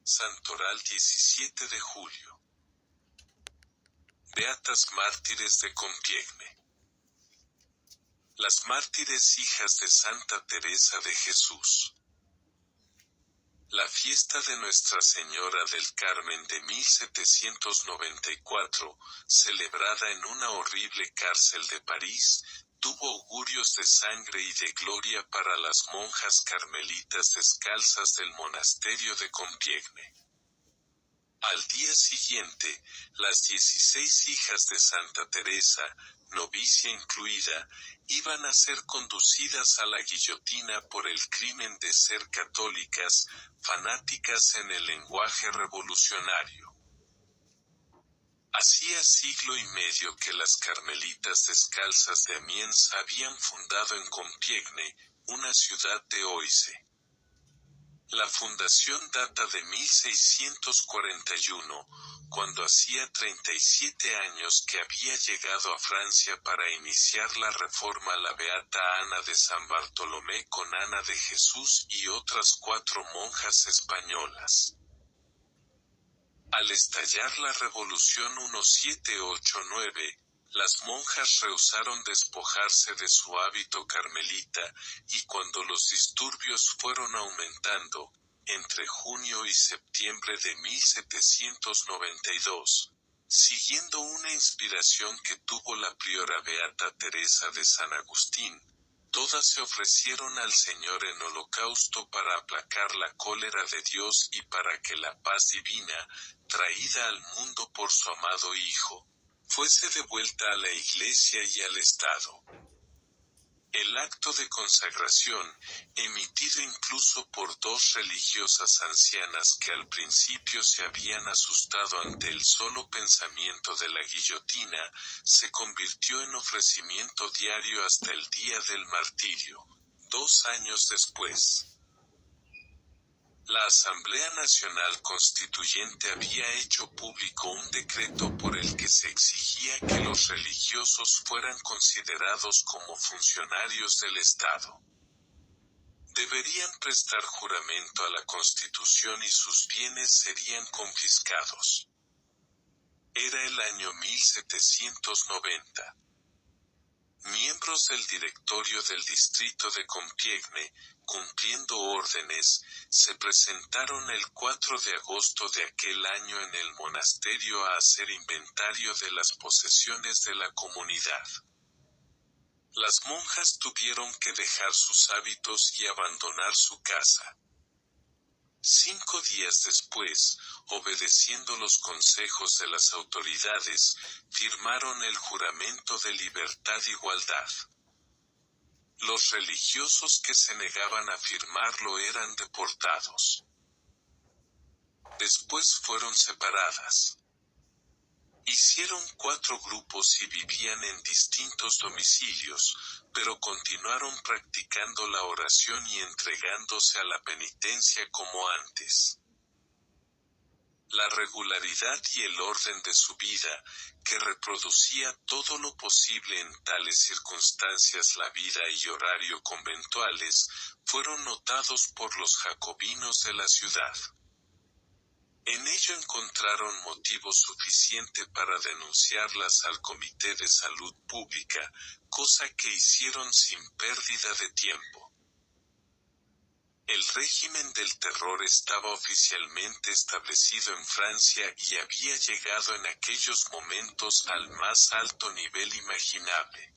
Santoral 17 de julio. Beatas mártires de Compiègne. Las mártires hijas de Santa Teresa de Jesús. La fiesta de Nuestra Señora del Carmen de 1794, celebrada en una horrible cárcel de París, tuvo augurios de sangre y de gloria para las monjas carmelitas descalzas del monasterio de Compiègne. Al día siguiente, las 16 hijas de Santa Teresa, novicia incluida, iban a ser conducidas a la guillotina por el crimen de ser católicas, fanáticas en el lenguaje revolucionario. Hacía siglo y medio que las carmelitas descalzas de Amiens habían fundado en Compiègne, una ciudad de Oise. La fundación data de 1641, cuando hacía 37 años que había llegado a Francia para iniciar la reforma la beata Ana de San Bartolomé con Ana de Jesús y otras 4 monjas españolas. Al estallar la Revolución 1789, las monjas rehusaron despojarse de su hábito carmelita, y cuando los disturbios fueron aumentando, entre junio y septiembre de 1792, siguiendo una inspiración que tuvo la priora beata Teresa de San Agustín, todas se ofrecieron al Señor en holocausto para aplacar la cólera de Dios y para que la paz divina, traída al mundo por su amado Hijo, fuese devuelta a la Iglesia y al Estado. El acto de consagración, emitido incluso por 2 religiosas ancianas que al principio se habían asustado ante el solo pensamiento de la guillotina, se convirtió en ofrecimiento diario hasta el día del martirio, 2 años después. La Asamblea Nacional Constituyente había hecho público un decreto por el que se exigía que los religiosos fueran considerados como funcionarios del Estado. Deberían prestar juramento a la Constitución y sus bienes serían confiscados. Era el año 1790. Miembros del directorio del distrito de Compiègne, cumpliendo órdenes, se presentaron el 4 de agosto de aquel año en el monasterio a hacer inventario de las posesiones de la comunidad. Las monjas tuvieron que dejar sus hábitos y abandonar su casa. 5 días después, obedeciendo los consejos de las autoridades, firmaron el juramento de libertad e igualdad. Los religiosos que se negaban a firmarlo eran deportados. Después fueron separadas. Hicieron 4 grupos y vivían en distintos domicilios, pero continuaron practicando la oración y entregándose a la penitencia como antes. La regularidad y el orden de su vida, que reproducía todo lo posible en tales circunstancias la vida y horario conventuales, fueron notados por los jacobinos de la ciudad. En ello encontraron motivo suficiente para denunciarlas al Comité de Salud Pública, cosa que hicieron sin pérdida de tiempo. El régimen del terror estaba oficialmente establecido en Francia y había llegado en aquellos momentos al más alto nivel imaginable.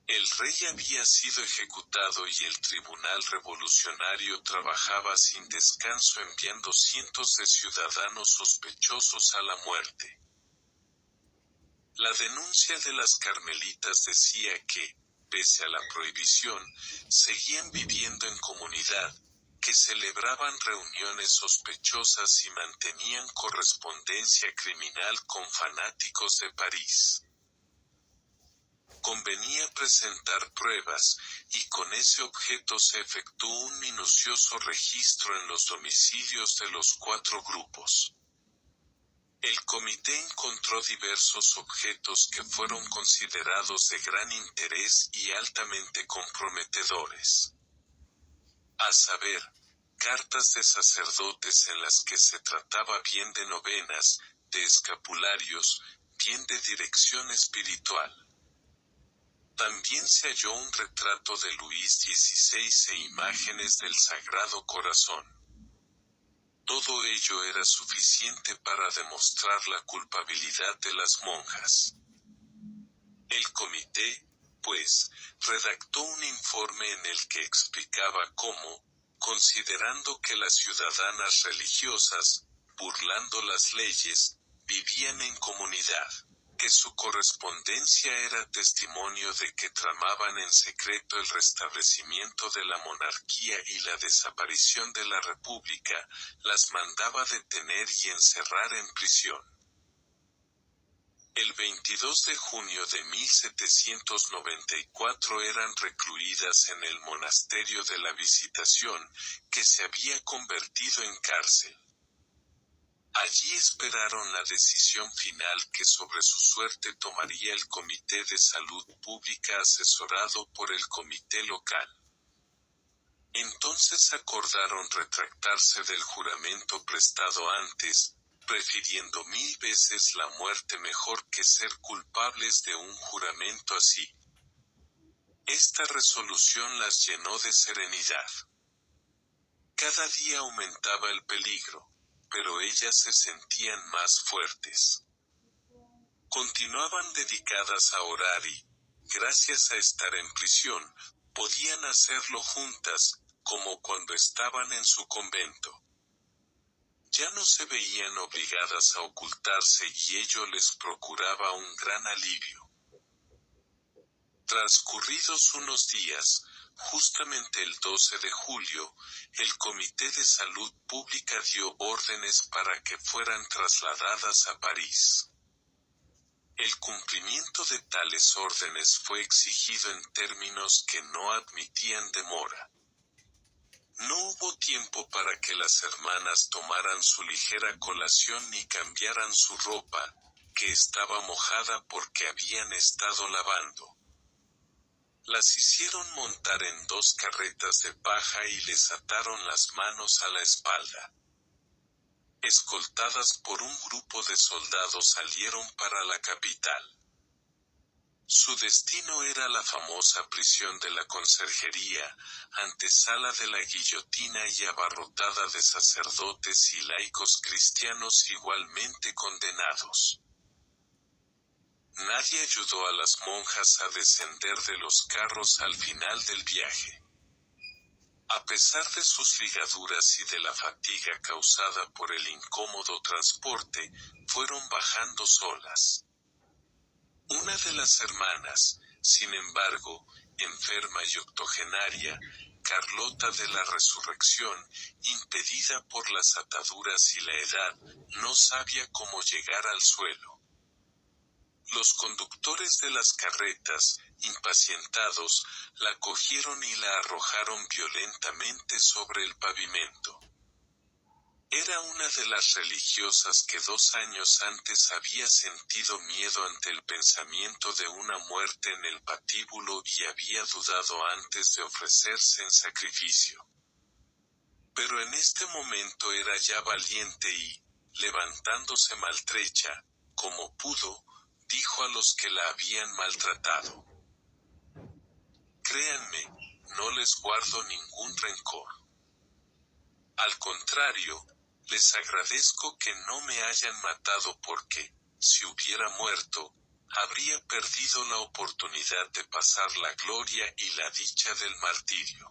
El rey había sido ejecutado y el tribunal revolucionario trabajaba sin descanso enviando cientos de ciudadanos sospechosos a la muerte. La denuncia de las carmelitas decía que, pese a la prohibición, seguían viviendo en comunidad, que celebraban reuniones sospechosas y mantenían correspondencia criminal con fanáticos de París. Convenía presentar pruebas, y con ese objeto se efectuó un minucioso registro en los domicilios de los 4 grupos. El comité encontró diversos objetos que fueron considerados de gran interés y altamente comprometedores. A saber, cartas de sacerdotes en las que se trataba bien de novenas, de escapularios, bien de dirección espiritual. También se halló un retrato de Luis XVI e imágenes del Sagrado Corazón. Todo ello era suficiente para demostrar la culpabilidad de las monjas. El comité, pues, redactó un informe en el que explicaba cómo, considerando que las ciudadanas religiosas, burlando las leyes, vivían en comunidad, que su correspondencia era testimonio de que tramaban en secreto el restablecimiento de la monarquía y la desaparición de la república, las mandaba detener y encerrar en prisión. El 22 de junio de 1794 eran recluidas en el monasterio de la Visitación, que se había convertido en cárcel. Allí esperaron la decisión final que sobre su suerte tomaría el Comité de Salud Pública asesorado por el comité local. Entonces acordaron retractarse del juramento prestado antes, prefiriendo 1000 veces la muerte mejor que ser culpables de un juramento así. Esta resolución las llenó de serenidad. Cada día aumentaba el peligro, pero ellas se sentían más fuertes. Continuaban dedicadas a orar y, gracias a estar en prisión, podían hacerlo juntas, como cuando estaban en su convento. Ya no se veían obligadas a ocultarse y ello les procuraba un gran alivio. Transcurridos unos días, justamente el 12 de julio, el Comité de Salud Pública dio órdenes para que fueran trasladadas a París. El cumplimiento de tales órdenes fue exigido en términos que no admitían demora. No hubo tiempo para que las hermanas tomaran su ligera colación ni cambiaran su ropa, que estaba mojada porque habían estado lavando. Las hicieron montar en 2 carretas de paja y les ataron las manos a la espalda. Escoltadas por un grupo de soldados salieron para la capital. Su destino era la famosa prisión de la Conserjería, antesala de la guillotina y abarrotada de sacerdotes y laicos cristianos igualmente condenados. Nadie ayudó a las monjas a descender de los carros al final del viaje. A pesar de sus ligaduras y de la fatiga causada por el incómodo transporte, fueron bajando solas. Una de las hermanas, sin embargo, enferma y octogenaria, Carlota de la Resurrección, impedida por las ataduras y la edad, no sabía cómo llegar al suelo. Los conductores de las carretas, impacientados, la cogieron y la arrojaron violentamente sobre el pavimento. Era una de las religiosas que 2 años antes había sentido miedo ante el pensamiento de una muerte en el patíbulo y había dudado antes de ofrecerse en sacrificio. Pero en este momento era ya valiente y, levantándose maltrecha, como pudo, dijo a los que la habían maltratado: «Créanme, no les guardo ningún rencor. Al contrario, les agradezco que no me hayan matado porque, si hubiera muerto, habría perdido la oportunidad de pasar la gloria y la dicha del martirio».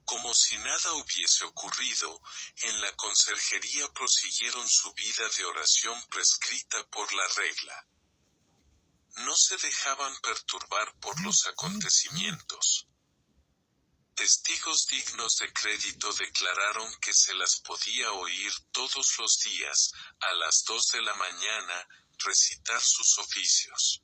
Como si nada hubiese ocurrido, en la conserjería prosiguieron su vida de oración prescrita por la regla. No se dejaban perturbar por los acontecimientos. Testigos dignos de crédito declararon que se las podía oír todos los días, a las 2 de la mañana, recitar sus oficios.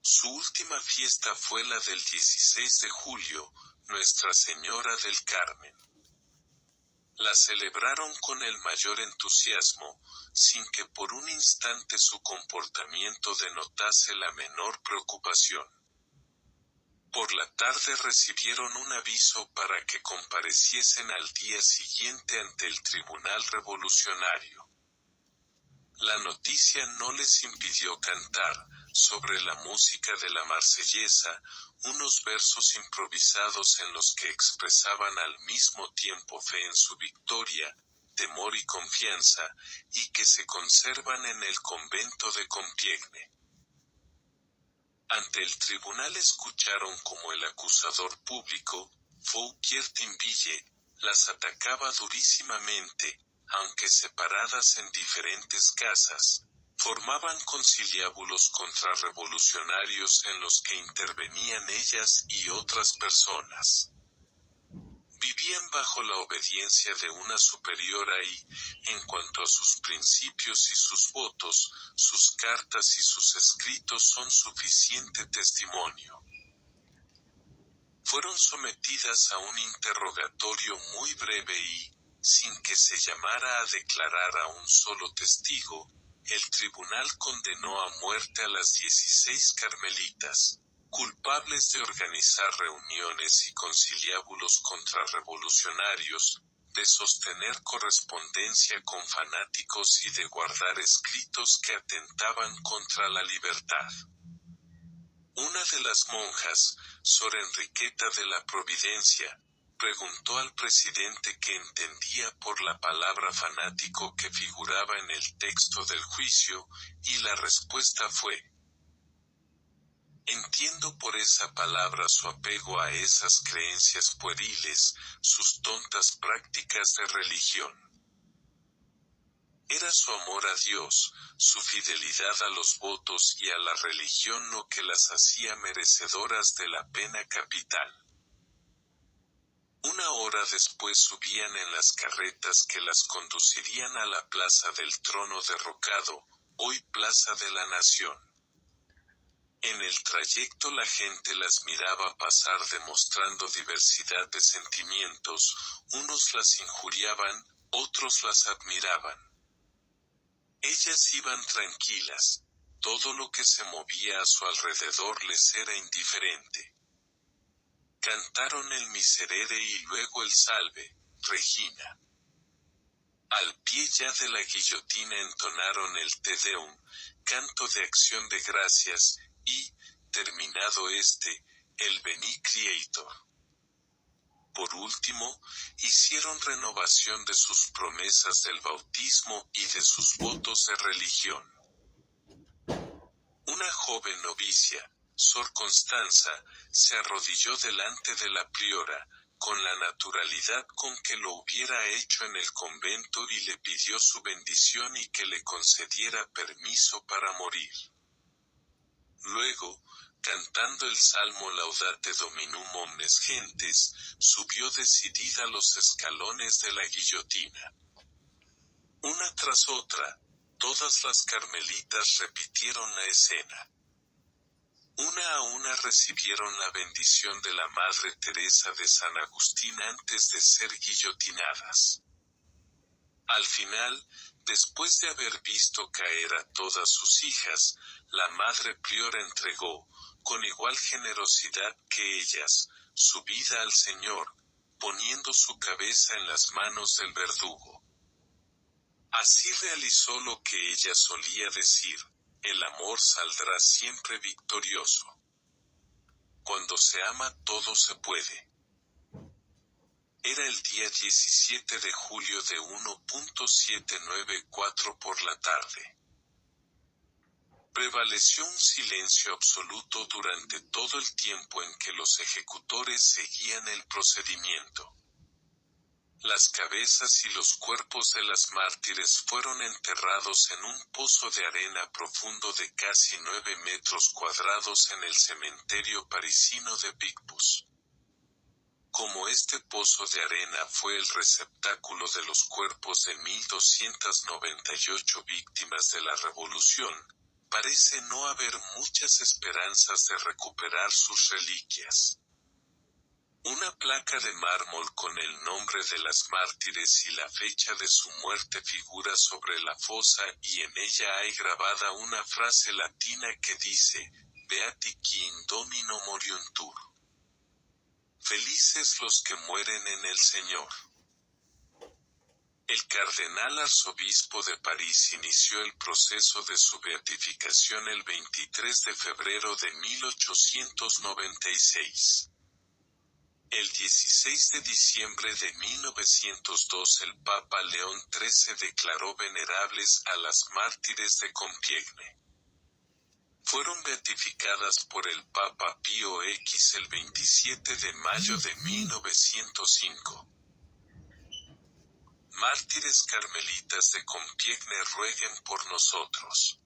Su última fiesta fue la del 16 de julio, Nuestra Señora del Carmen. La celebraron con el mayor entusiasmo, sin que por un instante su comportamiento denotase la menor preocupación. Por la tarde recibieron un aviso para que compareciesen al día siguiente ante el tribunal revolucionario. La noticia no les impidió cantar, sobre la música de la Marsellesa, unos versos improvisados en los que expresaban al mismo tiempo fe en su victoria, temor y confianza, y que se conservan en el convento de Compiègne. Ante el tribunal escucharon como el acusador público, Fouquier-Tinville, las atacaba durísimamente, aunque separadas en diferentes casas, formaban conciliábulos contrarrevolucionarios en los que intervenían ellas y otras personas. Vivían bajo la obediencia de una superiora y, en cuanto a sus principios y sus votos, sus cartas y sus escritos son suficiente testimonio. Fueron sometidas a un interrogatorio muy breve y, sin que se llamara a declarar a un solo testigo, el tribunal condenó a muerte a las 16 carmelitas, culpables de organizar reuniones y conciliábulos contrarrevolucionarios, de sostener correspondencia con fanáticos y de guardar escritos que atentaban contra la libertad. Una de las monjas, Sor Enriqueta de la Providencia, preguntó al presidente qué entendía por la palabra fanático que figuraba en el texto del juicio, y la respuesta fue: entiendo por esa palabra su apego a esas creencias pueriles, sus tontas prácticas de religión. Era su amor a Dios, su fidelidad a los votos y a la religión lo que las hacía merecedoras de la pena capital. Una hora después subían en las carretas que las conducirían a la Plaza del Trono derrocado, hoy Plaza de la Nación. En el trayecto la gente las miraba pasar demostrando diversidad de sentimientos, unos las injuriaban, otros las admiraban. Ellas iban tranquilas, todo lo que se movía a su alrededor les era indiferente. Cantaron el Miserere y luego el Salve, Regina. Al pie ya de la guillotina entonaron el Te Deum, canto de acción de gracias, y, terminado el Veni Creator. Por último, hicieron renovación de sus promesas del bautismo y de sus votos de religión. Una joven novicia, Sor Constanza, se arrodilló delante de la priora, con la naturalidad con que lo hubiera hecho en el convento y le pidió su bendición y que le concediera permiso para morir. Luego, cantando el salmo Laudate Dominum omnes gentes, subió decidida los escalones de la guillotina. Una tras otra, todas las carmelitas repitieron la escena. Una a una recibieron la bendición de la Madre Teresa de San Agustín antes de ser guillotinadas. Al final, después de haber visto caer a todas sus hijas, la Madre Priora entregó, con igual generosidad que ellas, su vida al Señor, poniendo su cabeza en las manos del verdugo. Así realizó lo que ella solía decir: el amor saldrá siempre victorioso. Cuando se ama todo se puede. Era el día 17 de julio de 1.794 por la tarde. Prevaleció un silencio absoluto durante todo el tiempo en que los ejecutores seguían el procedimiento. Las cabezas y los cuerpos de las mártires fueron enterrados en un pozo de arena profundo de casi 9 metros cuadrados en el cementerio parisino de Picpus. Como este pozo de arena fue el receptáculo de los cuerpos de 1.298 víctimas de la Revolución, parece no haber muchas esperanzas de recuperar sus reliquias. Una placa de mármol con el nombre de las mártires y la fecha de su muerte figura sobre la fosa y en ella hay grabada una frase latina que dice: Beati qui in domino moriuntur. Felices los que mueren en el Señor. El cardenal arzobispo de París inició el proceso de su beatificación el 23 de febrero de 1896. El 16 de diciembre de 1902 el Papa León XIII declaró venerables a las mártires de Compiègne. Fueron beatificadas por el Papa Pío X el 27 de mayo de 1905. Mártires carmelitas de Compiègne rueguen por nosotros.